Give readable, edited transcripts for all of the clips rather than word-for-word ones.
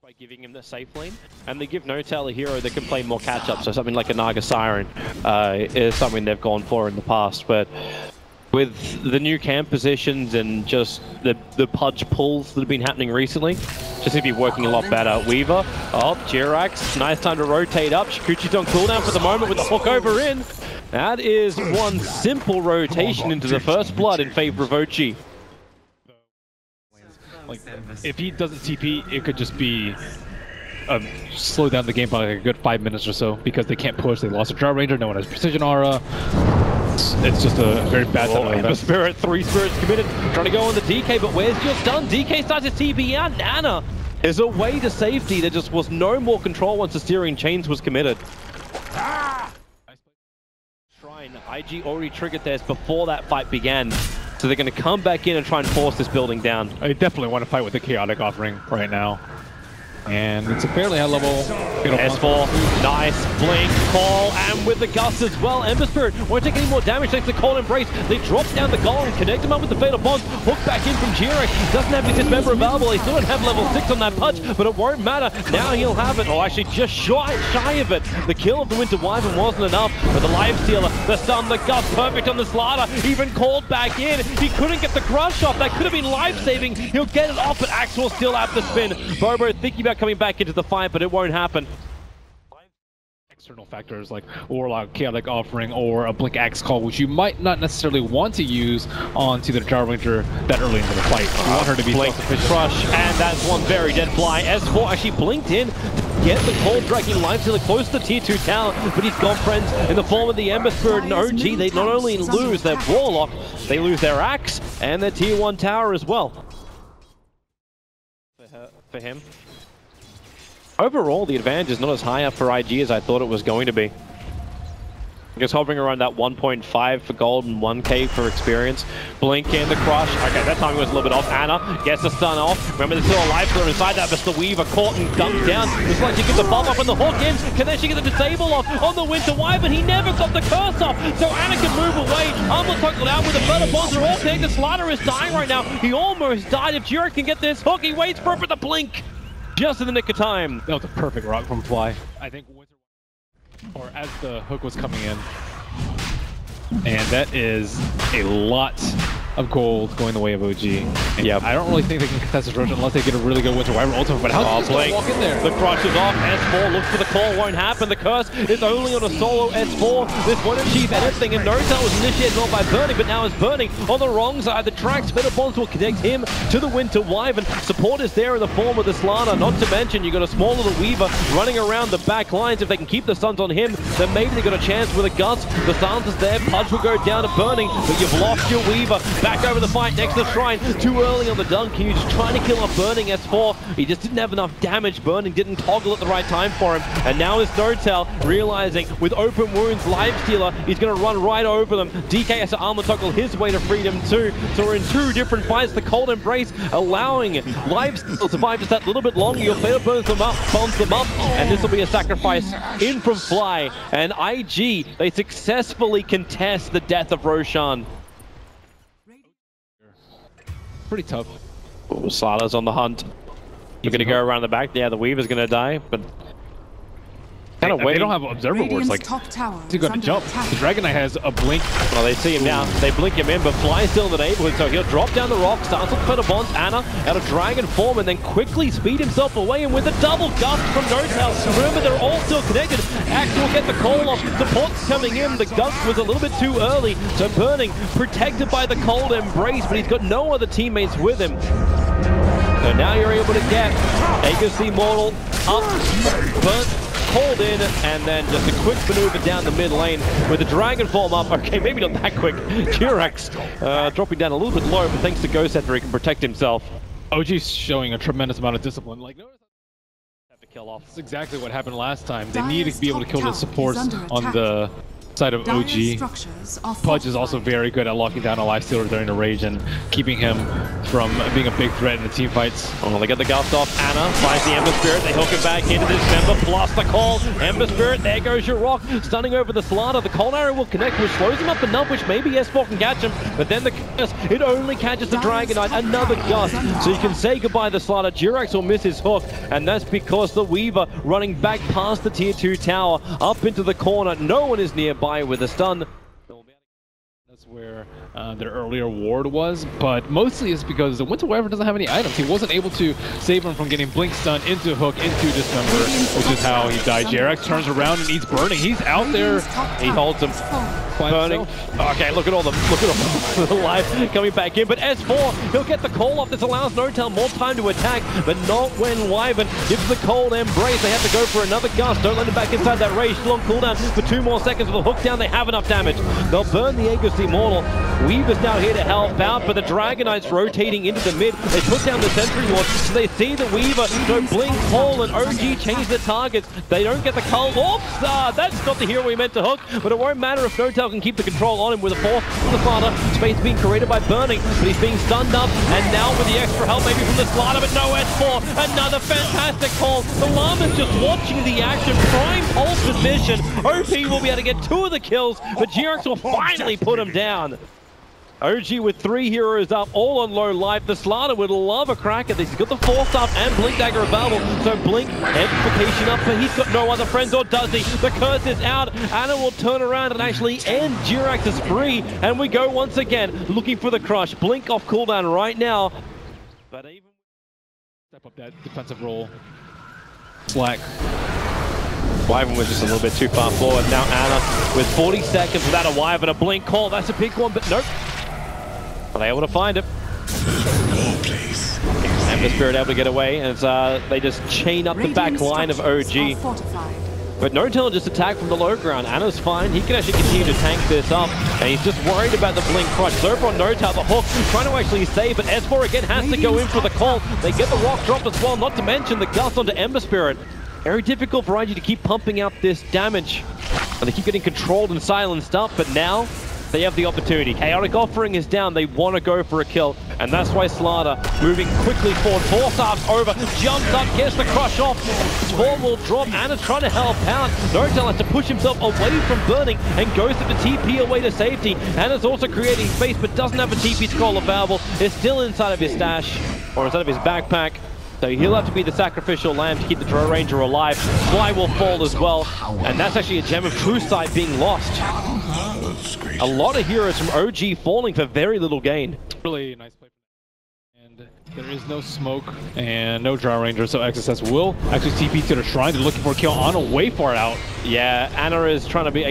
by giving him the safe lane, and they give Notel a hero that can play more catch-up, so something like a Naga Siren is something they've gone for in the past. But with the new camp positions and just the pudge pulls that have been happening recently, just to be working a lot better. Weaver, Jirax, nice time to rotate up. Shikuchi's on cooldown for the moment with the hook over in. That is one simple rotation into the first blood in favor of OG. Like, if he doesn't TP, it could just be slow down the game by like a good 5 minutes or so because they can't push. They lost a Drought Ranger, no one has Precision Aura. It's just a very bad time. The Spirit, 3 Spirits committed, trying to go on the DK, but where's your stun? DK starts his TP out. Nana is away to safety. There just was no more control once the steering chains was committed. Shrine, IG already triggered theirs before that fight began. So they're going to come back in and try and force this building down. I definitely want to fight with the Chaotic offering right now. And it's a fairly high level. S4, nice blink, call, and with the gust as well. Ember Spirit won't take any more damage thanks to the cold embrace. They drop down the golem, connect him up with the fatal bonds, hook back in from Jirax. He doesn't have his dismember available. He still don't have level 6 on that punch, but it won't matter. Now he'll have it, or actually just shy of it. The kill of the Winter Wyvern wasn't enough, but the Life Stealer, the stun, the gust, perfect on the Slider, even called back in. He couldn't get the crush off. That could have been life-saving. He'll get it off, but Axel still have the spin. Bobo thinking about coming back into the fight, but it won't happen. External factors like Warlock, Chaotic Offering, or a Blink Axe Call, which you might not necessarily want to use onto the Drought Ranger that early into the fight. You want her to be self-sufficient. Crush, and that's one very dead fly. S4 actually blinked in to get the Cold Dragon Life Stealer close to the tier 2 tower, but he's got friends in the form of the Ember Spirit and OG. They not only lose their Warlock, they lose their Axe and their tier 1 tower as well. For him. Overall, the advantage is not as high up for IG as I thought it was going to be. Just hovering around that 1.5 for gold and 1k for experience. Blink in the crush. Okay, that timing was a little bit off. Anna gets the stun off. Remember, there's still a life stealer inside that, but the Weaver caught and dunked down. Looks like she gets the bomb up and the hook in. Can then she get the disable off on the Winter Wyvern? He never got the curse off, so Anna can move away. Armor toggled out with the feather bonds are all connected. The Slider is dying right now. He almost died. If Jirax can get this hook, he waits for it with the blink. Just in the nick of time. That was a perfect rock from Fly. I think or as the hook was coming in. And that is a lot of gold going the way of OG. Yeah, I don't really think they can contest this Roach unless they get a really good Winter Wyvern ultimate. But how's he gonna walk in there? The crush is off. S4 looks for the call, won't happen. The curse is only on a solo S4. This won't achieve anything, and Notel was initiated on by Burning, but now is Burning on the wrong side. The tracks, Feather Bonds will connect him to the Winter Wyvern. Support is there in the form of the Slana. Not to mention, you got a small little Weaver running around the back lines. If they can keep the stuns on him, then maybe they got a chance with a Gust. The stance is there. Pudge will go down to Burning, but you've lost your Weaver. Back over the fight next to Shrine. Too early on the dunk. He was just trying to kill off Burning S4. He just didn't have enough damage. Burning didn't toggle at the right time for him. And now is Notel realizing with open wounds, Life Stealer, he's going to run right over them. DK has to armor toggle his way to freedom too. So we're in 2 different fights. The Cold Embrace allowing Life Stealer to survive just that little bit longer. Your Fatal burns them up, and this will be a sacrifice in from Fly. And IG, they successfully contest the death of Roshan. Pretty tough. Slider's on the hunt. You're going to go around the back. Yeah, the Weaver's going to die, but kind of waiting. They don't have observer wards. Like, he's going to jump. The Dragon Knight has a blink. Well, they see him now. They blink him in, but Fly's still in the neighborhood, so he'll drop down the rock, starts with Feather Bonds, Anna out of Dragon form, and then quickly speed himself away, and with a double gust from Notel. Remember, they're all still connected. Axel will get the call off. Support's coming in. The gust was a little bit too early, so Burning protected by the Cold Embrace, but he's got no other teammates with him. So now you're able to get Aegis Immortal up, burnt, called in, and then just a quick maneuver down the mid lane with the Dragon form up. Okay, maybe not that quick. Jirax dropping down a little bit low, but thanks to Ghost Scepter, he can protect himself. OG's showing a tremendous amount of discipline. Like, have to kill off. That's exactly what happened last time. They need to be able to kill the supports on the Side of OG, Pudge is also very good at locking down a lifestealer during a rage and keeping him from being a big threat in the team fights. Oh, they get the gust off. Ana finds the Ember Spirit. They hook him back into this member, plus the call. Ember Spirit, there goes your rock, stunning over the Slaughter. The cold arrow will connect, which slows him up enough, which maybe S4 can catch him. But then the curse, it only catches the Dragonite. Another gust, so you can say goodbye to the Slaughter. Jirax will miss his hook, and that's because the Weaver running back past the tier 2 tower, up into the corner. No one is nearby with a stun. That's where their earlier ward was, but mostly it's because the Winter Weaver doesn't have any items. He wasn't able to save him from getting Blink Stun into Hook, into Dismember, which is how he died. Jirax turns around and eats Burning. He's out there. He holds him. Burning. Okay, look at all the life coming back in. But S4, he'll get the call off. This allows Notel more time to attack, but not when Wyvern gives the cold embrace. They have to go for another gust. Don't let him back inside that rage. Still on cooldown for 2 more seconds. With the hook down, they have enough damage. They'll burn the Aegis Immortal. Weaver's now here to help out, but the Dragonite's rotating into the mid. They put down the Sentry Ward, so they see the Weaver go Blink, Hole, and OG change their targets. They don't get the cold. Oops! That's not the hero we meant to hook, but it won't matter if Notel can keep the control on him with a force from the Slaughter. Space being created by Burning, but he's being stunned up, and now with the extra help maybe from the Slaughter, but no S4. Another fantastic call. The Llama's just watching the action. Prime pulse position. OP will be able to get 2 of the kills, but Jirax will finally put him down. OG with 3 heroes up, all on low life. The Slaughter would love a crack at this. He's got the Force up and Blink Dagger available. So Blink, amplification up, but he's got no other friends, or does he? The curse is out. Ana will turn around and actually end Jirax's spree. And we go once again, looking for the crush. Blink off cooldown right now. But even step up that defensive role. Slack. Wyvern was just a little bit too far forward. Now Ana with 40 seconds without a Wyvern, a Blink call. That's a big one, but nope. Are they able to find it? Ember Spirit able to get away, and they just chain up the back line of OG. But Notel just attacked from the low ground. Ana's fine. He can actually continue to tank this up, and he's just worried about the Blink crush. It's over on Notel, the hook, trying to actually save, but S4 again has to go in for the call. They get the rock drop as well, not to mention the gust onto Ember Spirit. Very difficult for IG to keep pumping out this damage, and they keep getting controlled and silenced up, but now they have the opportunity. Chaotic Offering is down. They want to go for a kill, and that's why Slaughter moving quickly forward. Force arms over, jumps up, gets the crush off. Swarm will drop. Ana's trying to help out. Notel has to push himself away from Burning and goes to the TP away to safety. Ana's also creating space, but doesn't have a TP scroll available. It's still inside of his stash, or inside of his backpack. So he'll have to be the sacrificial lamb to keep the Drow Ranger alive. Fly will fall as well, and that's actually a gem of True Sight being lost. A lot of heroes from OG falling for very little gain. Really nice play. And there is no smoke and no Drow Ranger, so XSS will actually TP to the shrine. They're looking for a kill. Ana way far out. Yeah, Ana is trying to be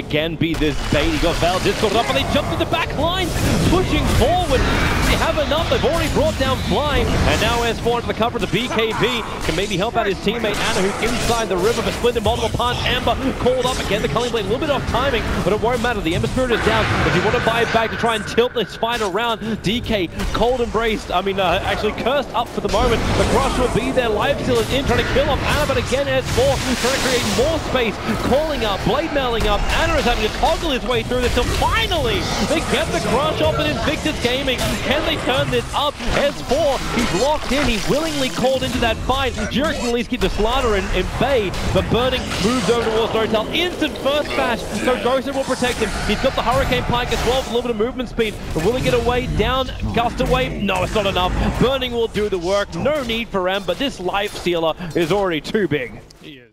this bait. He got Val Discord up, and they jumped to the back line, pushing forward. They have enough. They've already brought down Fly, and now S4 into the cover of the BKB. Can maybe help out his teammate Ana, who's inside the river, but split in multiple parts. Amber called up again. The Culling Blade a little bit off timing, but it won't matter. The Ember Spirit is down. If you want to buy it back to try and tilt this fight around, DK cold embraced. Actually cursed up for the moment. The crush will be there. Lifesteal is in, trying to kill off Ana, but again S4 trying to create more space. Calling up, blade mailing up. Ana is having to toggle his way through this, so finally they get the crush off, and Invictus Gaming, can they turn this up? S4, he's locked in, he's willingly called into that fight. Jirax can at least keep the Slaughter in bay, but Burning moves over towards Notel. Instant first bash, so Ghosted will protect him. He's got the Hurricane Pike as well, with a little bit of movement speed, but will he get away? Down, gust away? No, it's not enough. Burning will do the work, no need for Em, but this Life Stealer is already too big. He is.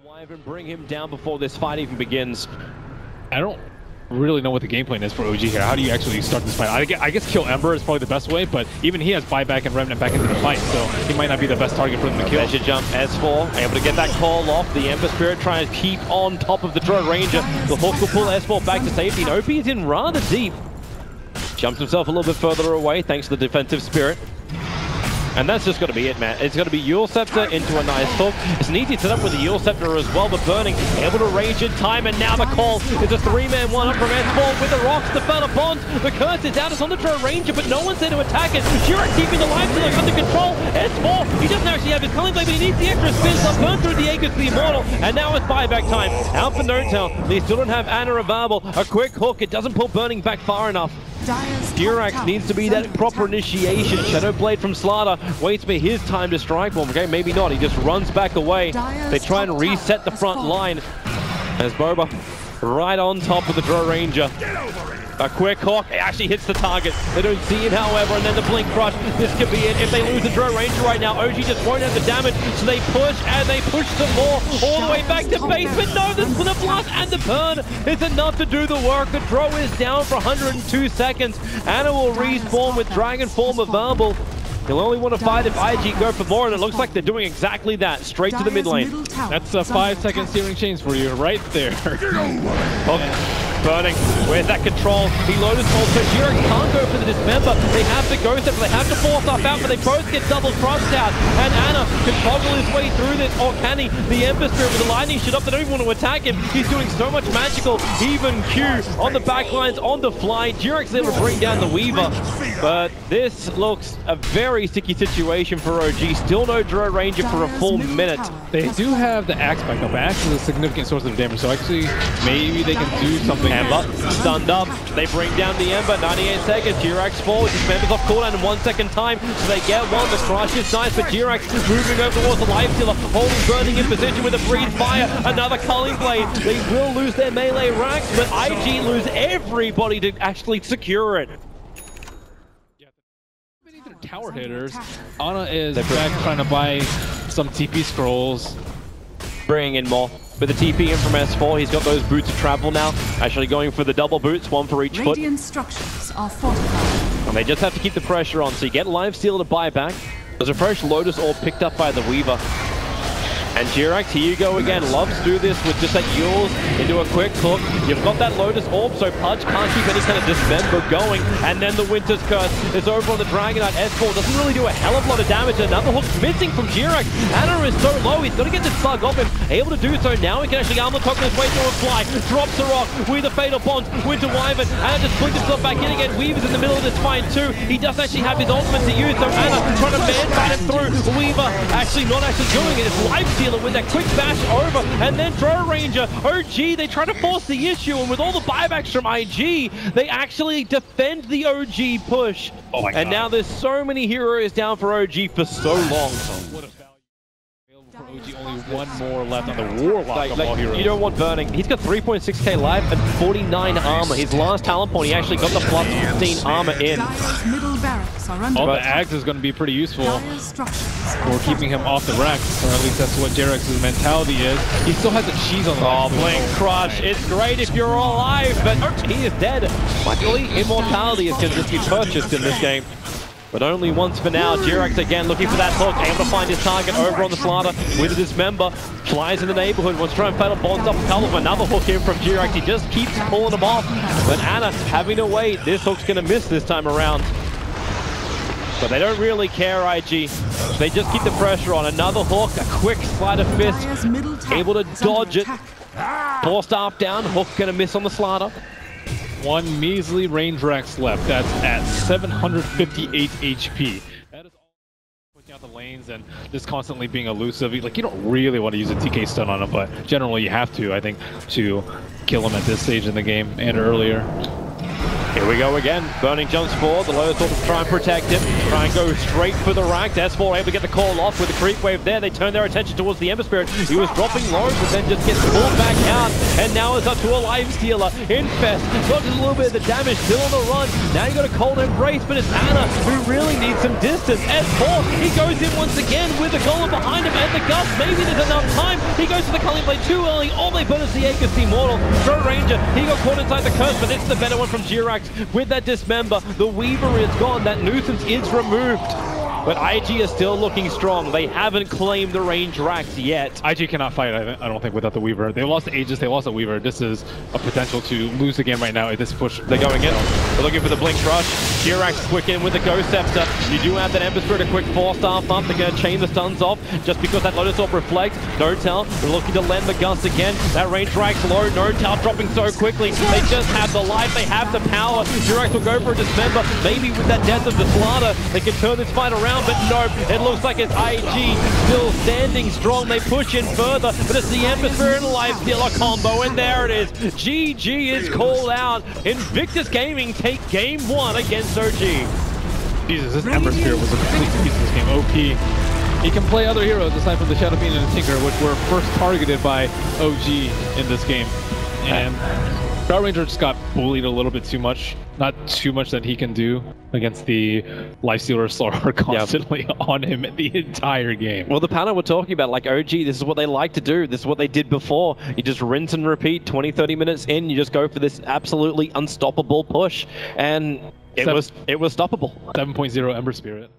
Wyvern bring him down before this fight even begins. I don't really know what the game plan is for OG here. How do you actually start this fight? I guess kill Ember is probably the best way, but even he has buyback and Remnant back into the fight, so he might not be the best target for them to kill. Measure jump, S4, able to get that call off. The Ember Spirit trying to keep on top of the Drow Ranger. The Hook will pull S4 back to safety, and OP is in rather deep. Jumps himself a little bit further away thanks to the defensive spirit. And that's just got to be it, man. It's got to be Yule Scepter into a nice hook. It's an easy setup with the Yule Scepter as well, but Burning able to range in time, and now the call is a 3-man 1-up from S4 with the rocks, the Fella Bonds. The curse is out, it's on the Drow Ranger, but no one's there to attack it. Jirak keeping the life stealer under control. S4, he doesn't actually have his Culling Blade, but he needs the extra spins up, burn through the Aegis, the Immortal, and now it's buyback time. Out for Notel. They still don't have Ana available. A quick hook, it doesn't pull Burning back far enough. Durax needs to be that proper initiation. Shadow Blade from Slaughter waits for his time to strike one. Okay, maybe not. He just runs back away. They try and reset the front line. As Boba right on top of the Drow Ranger. A quick hook, it actually hits the target. They don't see it, however, and then the Blink Crush. This could be it. If they lose the Drow Ranger right now, OG just won't have the damage, so they push, and they push some more, all the way back to base, but no, the Splinter Blast and the burn is enough to do the work. The Drow is down for 102 seconds. Ana will respawn with Dragon Form available. He'll only want to fight if IG go for more, and it looks like they're doing exactly that, straight to the mid lane. That's a 5-second steering chains for you right there. Burning, where's that control? He loaded also. Jirak can't go for the Dismember. They have to go there, they have to force up out, but they both get double crushed out. And Ana can toggle his way through this, or can he? The Ember Spirit with the lightning shit up, they don't even want to attack him. He's doing so much magical, even Q on the backlines, on the fly. Jirak's able to bring down the Weaver, but this looks a very sticky situation for OG. Still no Drow Ranger for a full minute. They do have the Axe back up. Axe is a significant source of damage, so actually maybe they can do something. Ember stunned up. They bring down the Ember. 98 seconds. Jirak's forward. Dismembers off cooldown in 1 second time. So they get one. The crush is nice, but Jirak moving over towards the life stealer. Holding Burning in position with a Breathe Fire. Another Culling Blade. They will lose their melee ranks, but IG lose everybody to actually secure it. Tower hitters. Ana is back trying to buy some TP scrolls. Bringing in more. With the TP in from S4, he's got those boots of travel now. Actually going for the double boots, one for each foot. Radiant structures are fortified. And they just have to keep the pressure on, so you get Lifesteal to buy back. There's a fresh Lotus Orb picked up by the Weaver. And Jirak, here you go again, loves to do this with just that Yules into a quick hook. You've got that Lotus Orb, so Pudge can't keep any kind of Dismember going. And then the Winter's Curse is over on the Dragon Knight. S4 doesn't really do a hell of a lot of damage. Another hook missing from Jirak. Ana is so low, he's got to get this bug off him. Able to do so now, he can actually armor cock his way through a fly. Drops the rock with the Fatal Bonds. Winter Wyvern, Ana just flings himself back in again. Weaver's in the middle of this fight too. He doesn't actually have his ultimate to use, so Ana trying to man fight him through. Weaver actually not actually doing it. It's Lifestealer with that quick bash over, and then Drow Ranger, OG, they try to force the issue, and with all the buybacks from IG, they actually defend the OG push. Oh my God. And now there's so many heroes down for OG for so long. What a value available for OG, only one more left on the Warlock of all heroes. You don't want Burning. He's got 3.6k life and 49 armor. His last talent point, he actually got the plus 15 armor in. Middle barracks are under. All the Axe is going to be pretty useful for keeping him off the racks, or at least that's what Jerax's mentality is. He still has the cheese on the Oh, Blink Crush. It's great if you're alive, but he is dead. Luckily, immortality can just be purchased in this game. But only once for now. Jerax again looking for that hook, able to find his target over on the Slaughter with a Dismember. Flies in the neighborhood, wants to try and Fatal Bonds up a couple of another hook in from Jerax. He just keeps pulling him off. But Ana having to wait. This hook's going to miss this time around. But they don't really care, IG. They just keep the pressure on. Another hook, a quick sleight of fist. Able to dodge it. Forced up down, hook going to miss on the Slaughter. One measly range Rex left. That's at 758 HP. That is all pushing out the lanes and just constantly being elusive. Like, you don't really want to use a TK stun on him, but generally you have to, I think, to kill him at this stage in the game and earlier. Here we go again. Burning jumps forward. The Lotus Orb to try and protect him. Try and go straight for the rank. S4 able to get the call off with the creep wave there. They turn their attention towards the Ember Spirit. He was dropping low, but then just gets pulled back out. And now it's up to a Lifestealer. Infest. Got just a little bit of the damage. Still on the run. Now you got a cold embrace, but it's Ana who really needs some distance. S4, he goes in once again with the golem behind him and the gust. Maybe there's enough time. He goes to the Culling Blade too early. All they bonus the Aegis Immortal. Drow Ranger, he got caught inside the curse, but it's the better one from Jirax. With that Dismember, the Weaver is gone. That nuisance is removed. but IG is still looking strong. They haven't claimed the range racks yet. IG cannot fight, I don't think, without the Weaver. They lost Aegis, they lost the Weaver. This is a potential to lose the game right now at this push. They're going in. They're looking for the Blink Rush. Jirax quick in with the Ghost Scepter. You do have that Ember Spirit, a quick 4-star thump. They're going to chain the stuns off just because that Lotus Orb reflects. Notel looking to lend the gust again. That range rack's low. Notel dropping so quickly. They just have the life, they have the power. Jirax will go for a Dismember. Maybe with that death of the Slaughter, they can turn this fight around, but nope. It looks like it's IG still standing strong. They push in further, but it's the Ember Spirit and Life Stealer combo, and there it is. GG is called out. Invictus Gaming take game 1 against OG. Jesus, this Ember Spirit was a complete piece of this game. OP. He can play other heroes aside from the Shadow Fiend and the Tinker, which were first targeted by OG in this game. And Power Ranger just got bullied a little bit too much. Not too much that he can do against the Lifestealer Slaughter constantly on him the entire game. Well, the panel we're talking about, like OG, this is what they like to do. This is what they did before. You just rinse and repeat, 20, 30 minutes in, you just go for this absolutely unstoppable push. And it was stoppable. 7.0 Ember Spirit.